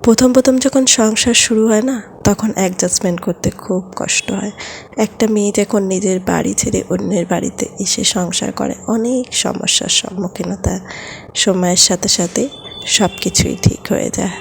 প্রথম যখন সংসার শুরু হয় না, তখন অ্যাডজাস্টমেন্ট করতে খুব কষ্ট হয়। একটা মেয়ে যখন নিজের বাড়ি ছেড়ে অন্যের বাড়িতে এসে সংসার করে, অনেক সমস্যার সম্মুখীন হতে হয়। সময়ের সাথে সাথে সব কিছুই ঠিক হয়ে যায়,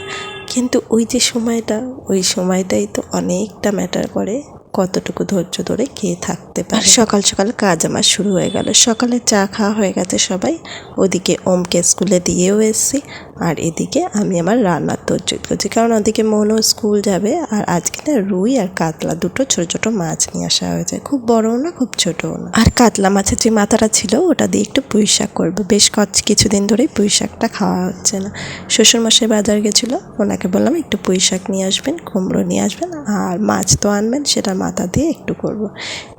কিন্তু ওই যে সময়টা, ওই সময়টাই তো অনেকটা ম্যাটার করে কতটুকু ধৈর্য ধরে কে থাকতে পারে। সকাল সকাল কাজ আমার শুরু হয়ে গেল। সকালে চা খাওয়া হয়ে গেছে সবাই, ওদিকে ওমকে স্কুলে দিয়েও এসেছি, আর এদিকে আমি আমার রান্নার তোড়জোড় করছি, কারণ ওদিকে মনও স্কুল যাবে। আর আজকে না রুই আর কাতলা দুটো ছোটো ছোটো মাছ নিয়ে আসা হয়েছে, খুব বড়ও না খুব ছোটও না। আর কাতলা মাছের যে মাথাটা ছিল ওটা দিয়ে একটু পুঁই শাক করবো। বেশ কিছুদিন ধরেই পুঁই শাকটা খাওয়া হচ্ছে না। শ্বশুরমশাই বাজার গেছিলো, ওনাকে বললাম একটু পুঁই শাক নিয়ে আসবেন, কুমড়ো নিয়ে আসবেন, আর মাছ তো আনবেন, সেটার মাথা দিয়ে একটু করব।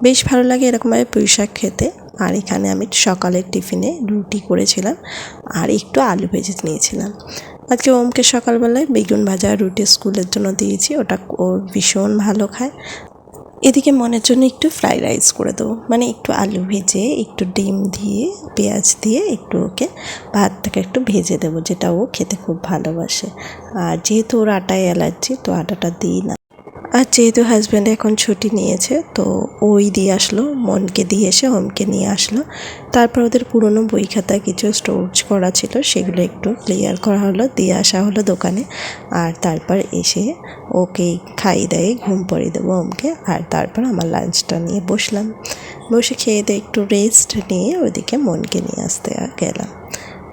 বেশ ভালো লাগে এরকমভাবে পুঁই শাক খেতে। আর এখানে আমি সকালের টিফিনে রুটি করেছিলাম আর একটু আলু ভেজে নিয়েছিলাম। আজকে ওমকে সকালবেলায় বেগুন ভাজা রুটি স্কুলের জন্য দিয়েছি, ওটা ওর ভীষণ ভালো খায়। এদিকে মনের জন্য একটু ফ্রাইড রাইস করে দেবো, মানে একটু আলু ভেজে একটু ডিম দিয়ে পেঁয়াজ দিয়ে একটু ওকে ভাতটাকে একটু ভেজে দেবো, যেটা ও খেতে খুব ভালোবাসে। আর যেহেতু ওর আটায় অ্যালার্জি, তো আটাটা দিই না। আর যেহেতু হাজব্যান্ড এখন ছুটি নিয়েছে, তো ওই দিয়ে আসলো, মনকে দিয়ে এসে হোমকে নিয়ে আসলো। তারপর ওদের পুরনো বই খাতা কিছু স্টোরেজ করা ছিল, সেগুলো একটু ক্লিয়ার করা হলো, দিয়ে আসা হলো দোকানে। আর তারপর এসে ওকে খাইয়ে দাইয়ে ঘুম পাড়িয়ে দেবো হোমকে। আর তারপর আমার লাঞ্চটা নিয়ে বসলাম, বসে খেয়ে দিয়ে একটু রেস্ট নিয়ে ওদিকে মনকে নিয়ে আসতে গেলাম।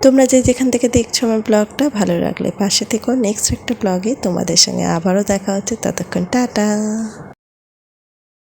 তোমরা যেখান থেকে দেখছো আমার ব্লগটা, ভালো লাগলে পাশে থেকো। নেক্সট একটা ব্লগে তোমাদের সঙ্গে আবারও দেখা হচ্ছে, ততক্ষণ টাটা।